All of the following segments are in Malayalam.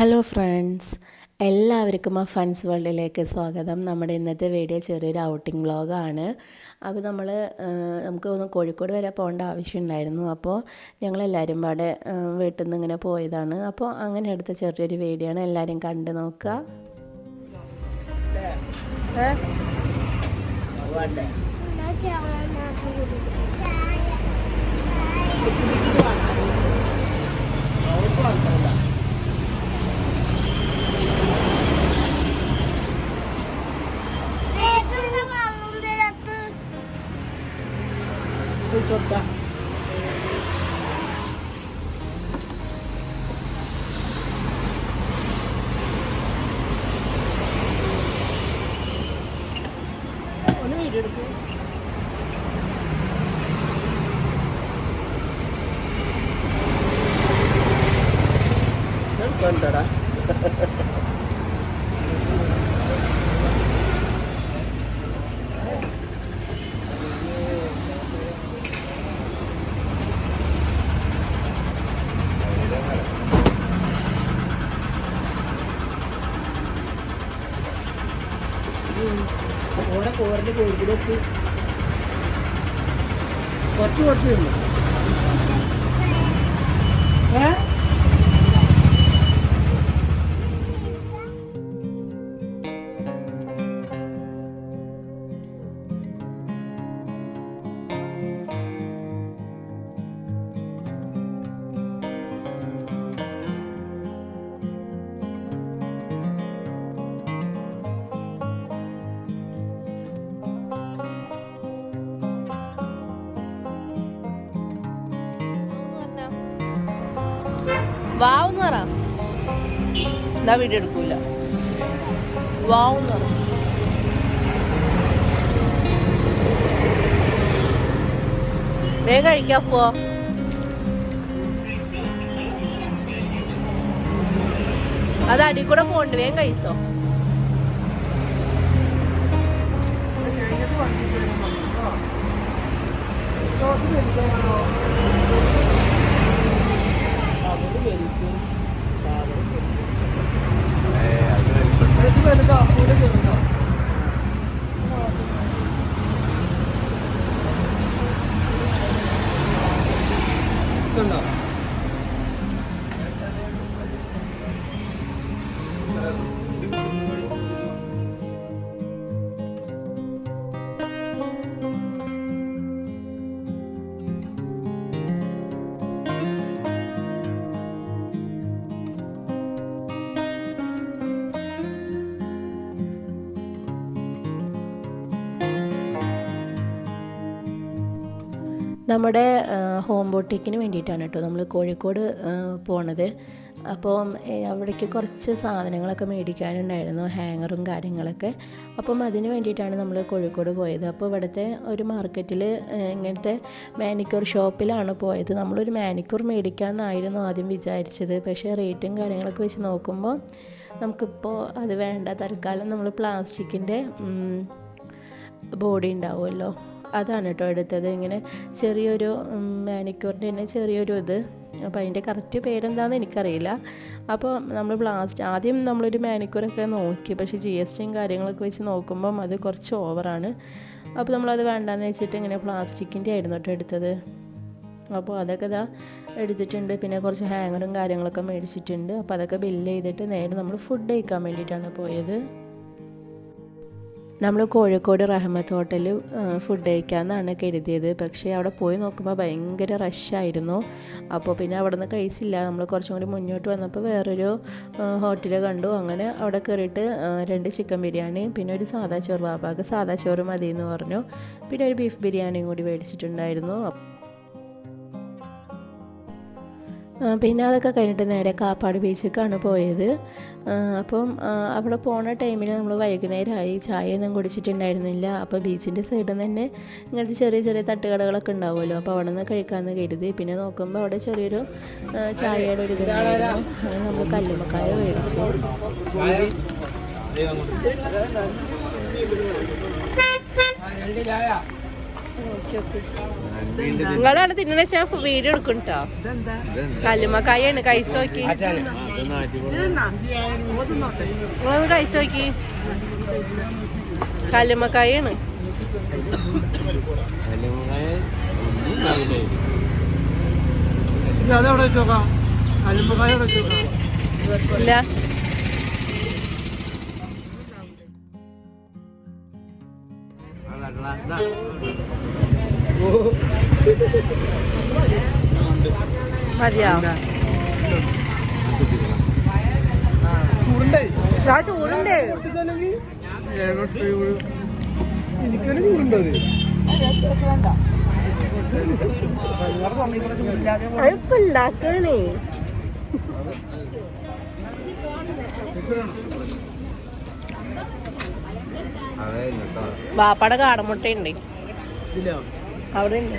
ഹലോ ഫ്രണ്ട്സ്, എല്ലാവർക്കും ആ ഫൺസ് വേൾഡിലേക്ക് സ്വാഗതം. നമ്മുടെ ഇന്നത്തെ വീഡിയോ ചെറിയൊരു ഔട്ടിംഗ് വ്ളോഗാണ്. അപ്പോൾ നമുക്ക് ഒന്ന് കോഴിക്കോട് വരെ പോകേണ്ട ആവശ്യമുണ്ടായിരുന്നു. അപ്പോൾ ഞങ്ങളെല്ലാവരും പാടെ വീട്ടിൽ നിന്ന് ഇങ്ങനെ പോയതാണ്. അപ്പോൾ അങ്ങനെ എടുത്ത ചെറിയൊരു വീഡിയോ ആണ്, എല്ലാവരും കണ്ടു നോക്കുക. ഒന്ന് വീഡിയോ എടുക്കും. കണ്ടടാ ഓടെ കോറിൻ്റെ കോഴിക്കോട് കുറച്ച് വരുന്നു. വാവെന്ന് പറ, എന്താ വീഡിയോ എടുക്കൂല. വാവെന്ന് പറ. വേഗം കഴിക്കാ പോ. അത് അടി കൂടെ പോണ്ട്, വേഗം കഴിച്ചോ. നമ്മുടെ ഹോം ബൊട്ടിക്കിന് വേണ്ടിയിട്ടാണ് കേട്ടോ നമ്മൾ കോഴിക്കോട് പോണത്. അപ്പം അവിടേക്ക് കുറച്ച് സാധനങ്ങളൊക്കെ മേടിക്കാനുണ്ടായിരുന്നു, ഹാങ്ങറും കാര്യങ്ങളൊക്കെ. അപ്പം അതിന് വേണ്ടിയിട്ടാണ് നമ്മൾ കോഴിക്കോട് പോയത്. അപ്പോൾ ഇവിടുത്തെ ഒരു മാർക്കറ്റിൽ ഇങ്ങനത്തെ മാനിക്യൂർ ഷോപ്പിലാണ് പോയത്. നമ്മളൊരു മാനിക്യൂർ മേടിക്കാമെന്നായിരുന്നു ആദ്യം വിചാരിച്ചത്. പക്ഷേ റേറ്റും കാര്യങ്ങളൊക്കെ വെച്ച് നോക്കുമ്പോൾ നമുക്കിപ്പോൾ അത് വേണ്ട. തൽക്കാലം നമ്മൾ പ്ലാസ്റ്റിക്കിൻ്റെ ബോഡി ഉണ്ടാവുമല്ലോ, അതാണ് കേട്ടോ എടുത്തത്. ഇങ്ങനെ ചെറിയൊരു മാനിക്യൂറിൻ്റെ തന്നെ ചെറിയൊരു ഇത്. അപ്പോൾ അതിൻ്റെ കറക്റ്റ് പേരെന്താണെന്ന് എനിക്കറിയില്ല. അപ്പോൾ നമ്മൾ ആദ്യം നമ്മളൊരു മാനിക്യൂറൊക്കെ നോക്കി, പക്ഷേ GSTയും കാര്യങ്ങളൊക്കെ വെച്ച് നോക്കുമ്പം അത് കുറച്ച് ഓവറാണ്. അപ്പോൾ നമ്മളത് വേണ്ടാന്ന് വെച്ചിട്ട് ഇങ്ങനെ പ്ലാസ്റ്റിക്കിൻ്റെ ആയിരുന്നു കേട്ടോ എടുത്തത്. അപ്പോൾ അതൊക്കെ ഇതാ എടുത്തിട്ടുണ്ട്. പിന്നെ കുറച്ച് ഹാങ്ങറും കാര്യങ്ങളൊക്കെ മേടിച്ചിട്ടുണ്ട്. അപ്പോൾ അതൊക്കെ ബില്ല് ചെയ്തിട്ട് നേരെ നമ്മൾ ഫുഡ് കഴിക്കാൻ വേണ്ടിയിട്ടാണ് പോയത്. നമ്മൾ കോഴിക്കോട് റഹ്മത്ത് ഹോട്ടലിൽ ഫുഡ് കഴിക്കാമെന്നാണ് കരുതിയത്. പക്ഷേ അവിടെ പോയി നോക്കുമ്പോൾ ഭയങ്കര റഷായിരുന്നു. അപ്പോൾ പിന്നെ അവിടെ നിന്ന് കഴിച്ചില്ല. നമ്മൾ കുറച്ചും കൂടി മുന്നോട്ട് വന്നപ്പോൾ വേറൊരു ഹോട്ടൽ കണ്ടു. അങ്ങനെ അവിടെ കയറിയിട്ട് 2 ചിക്കൻ ബിരിയാണി, പിന്നെ ഒരു സാദാ ചോറ്, ബാബാക്ക് സാദാ ചോറ് മതി എന്ന് പറഞ്ഞു. പിന്നെ ഒരു ബീഫ് ബിരിയാണിയും കൂടി മേടിച്ചിട്ടുണ്ടായിരുന്നു. പിന്നെ അതൊക്കെ കഴിഞ്ഞിട്ട് നേരെ കാപ്പാട് ബീച്ചിലേക്കാണ് പോയത്. അപ്പം അവിടെ പോണ ടൈമിൽ നമ്മൾ വൈകുന്നേരമായി, ചായയൊന്നും കുടിച്ചിട്ടുണ്ടായിരുന്നില്ല. അപ്പോൾ ബീച്ചിൻ്റെ സൈഡിൽ നിന്ന് തന്നെ ഇങ്ങനത്തെ ചെറിയ ചെറിയ തട്ടുകടകളൊക്കെ ഉണ്ടാവുമല്ലോ. അപ്പോൾ അവിടെ നിന്ന് കഴിക്കാമെന്ന് കരുതി. പിന്നെ നോക്കുമ്പോൾ അവിടെ ചെറിയൊരു ചായയുടെ ഒരു ഇതുണ്ടായിരുന്നു. അങ്ങനെ നമ്മൾ കല്ലുമ്മക്കായ മേടിച്ചു. നിങ്ങളാണ് തിന്നണ ഞാൻ വീഡിയോ എടുക്കും കേട്ടോ. കല്ലുമ്മക്കായാണ് കഴിച്ചു നോക്കി. നിങ്ങളൊന്ന് കഴിച്ചു നോക്കി. കല്ലുമ്മക്കായാണ്. ഇല്ല മതിയോ? ചൂടുണ്ട്. ഇപ്പൊ ഉണ്ടാക്കണേ. ബാപ്പാടെ കാടമുട്ടയുണ്ട് അവിടെ ഉണ്ട്.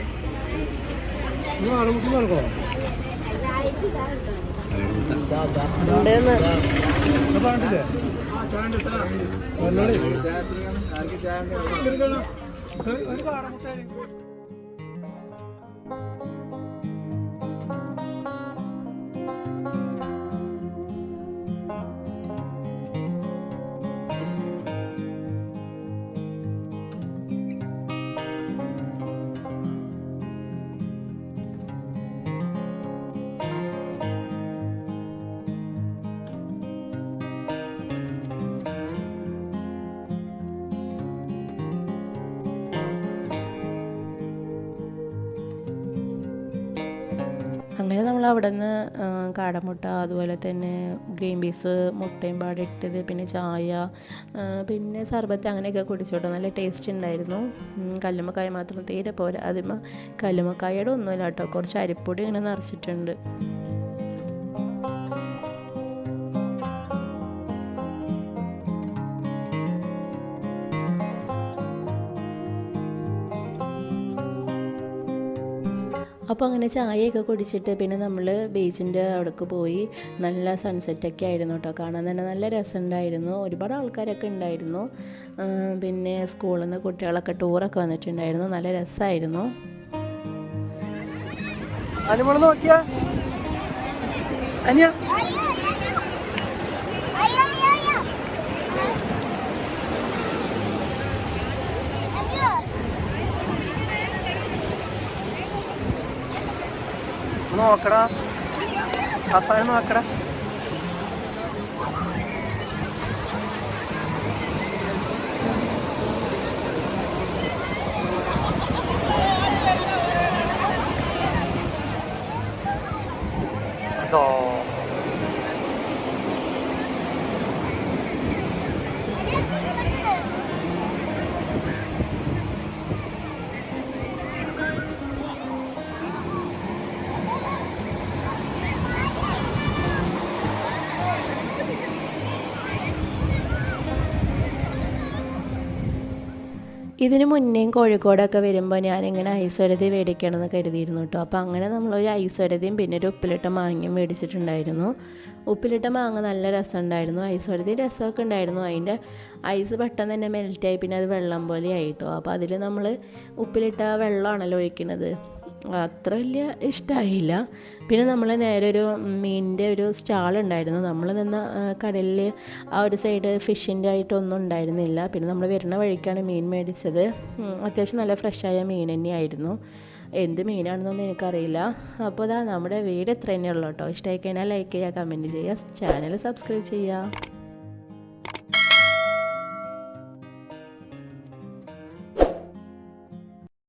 അങ്ങനെ നമ്മൾ അവിടെ നിന്ന് കാടമുട്ട, അതുപോലെ തന്നെ ഗ്രീൻ പീസ്, മുട്ടയും പാടിട്ടത്, പിന്നെ ചായ, പിന്നെ സർബത്ത് അങ്ങനെയൊക്കെ കുടിച്ചോട്ടോ. നല്ല ടേസ്റ്റ് ഉണ്ടായിരുന്നു. കല്ലുമ്മക്കായ മാത്രം തീരെ പോരാ. അതിന്മേൽ കല്ലുമ്മക്കായയുടെ ഒന്നുമില്ല കേട്ടോ, കുറച്ച് അരിപ്പൊടി ഇങ്ങനെ നിറച്ചിട്ടുണ്ട്. അപ്പോൾ അങ്ങനെ ചായയൊക്കെ കുടിച്ചിട്ട് പിന്നെ നമ്മൾ ബീച്ചിൻ്റെ അവിടേക്ക് പോയി. നല്ല സൺസെറ്റൊക്കെ ആയിരുന്നു കേട്ടോ, കാണാൻ തന്നെ നല്ല രസമുണ്ടായിരുന്നു. ഒരുപാട് ആൾക്കാരൊക്കെ ഉണ്ടായിരുന്നു. പിന്നെ സ്കൂളിൽ നിന്ന് കുട്ടികളൊക്കെ ടൂറൊക്കെ വന്നിട്ടുണ്ടായിരുന്നു. നല്ല രസമായിരുന്നു. നോക്കടാ, അസായം നോക്കടാ. അതോ ഇതിന് മുന്നേയും കോഴിക്കോടൊക്കെ വരുമ്പോൾ ഞാനിങ്ങനെ ഐസ്വരതി മേടിക്കണമെന്ന് കരുതിയിരുന്നു കേട്ടോ. അപ്പോൾ അങ്ങനെ നമ്മളൊരു ഐസ്വരതിയും പിന്നെ ഒരു ഉപ്പിലിട്ട മാങ്ങയും മേടിച്ചിട്ടുണ്ടായിരുന്നു. ഉപ്പിലിട്ട മാങ്ങ നല്ല രസമുണ്ടായിരുന്നു. ഐസ്വരതി രസമൊക്കെ ഉണ്ടായിരുന്നു. അതിൻ്റെ ഐസ് പെട്ടെന്ന് തന്നെ മെൽറ്റായി, പിന്നെ അത് വെള്ളം പോലെ ആയിട്ടോ. അപ്പോൾ അതിൽ നമ്മൾ ഉപ്പിലിട്ട വെള്ളമാണല്ലോ ഒഴിക്കുന്നത്, അത്ര വലിയ ഇഷ്ടമായില്ല. പിന്നെ നമ്മൾ നേരെ ഒരു മീനിൻ്റെ ഒരു സ്റ്റാൾ ഉണ്ടായിരുന്നു. നമ്മൾ നിന്ന കടലിൽ ആ ഒരു സൈഡ് ഫിഷിൻ്റെ ആയിട്ടൊന്നും ഉണ്ടായിരുന്നില്ല. പിന്നെ നമ്മൾ വരുന്ന വഴിക്കാണ് മീൻ മേടിച്ചത്. അത്യാവശ്യം നല്ല ഫ്രഷായ മീൻ തന്നെയായിരുന്നു. എന്ത് മീനാണെന്നൊന്നും എനിക്കറിയില്ല. അപ്പോൾ നമ്മുടെ വീട് ഇത്ര തന്നെയുള്ളൂ കേട്ടോ. ഇഷ്ടമായി കഴിഞ്ഞാൽ ലൈക്ക് ചെയ്യുക, കമൻറ്റ് ചെയ്യുക, ചാനൽ സബ്സ്ക്രൈബ് ചെയ്യുക.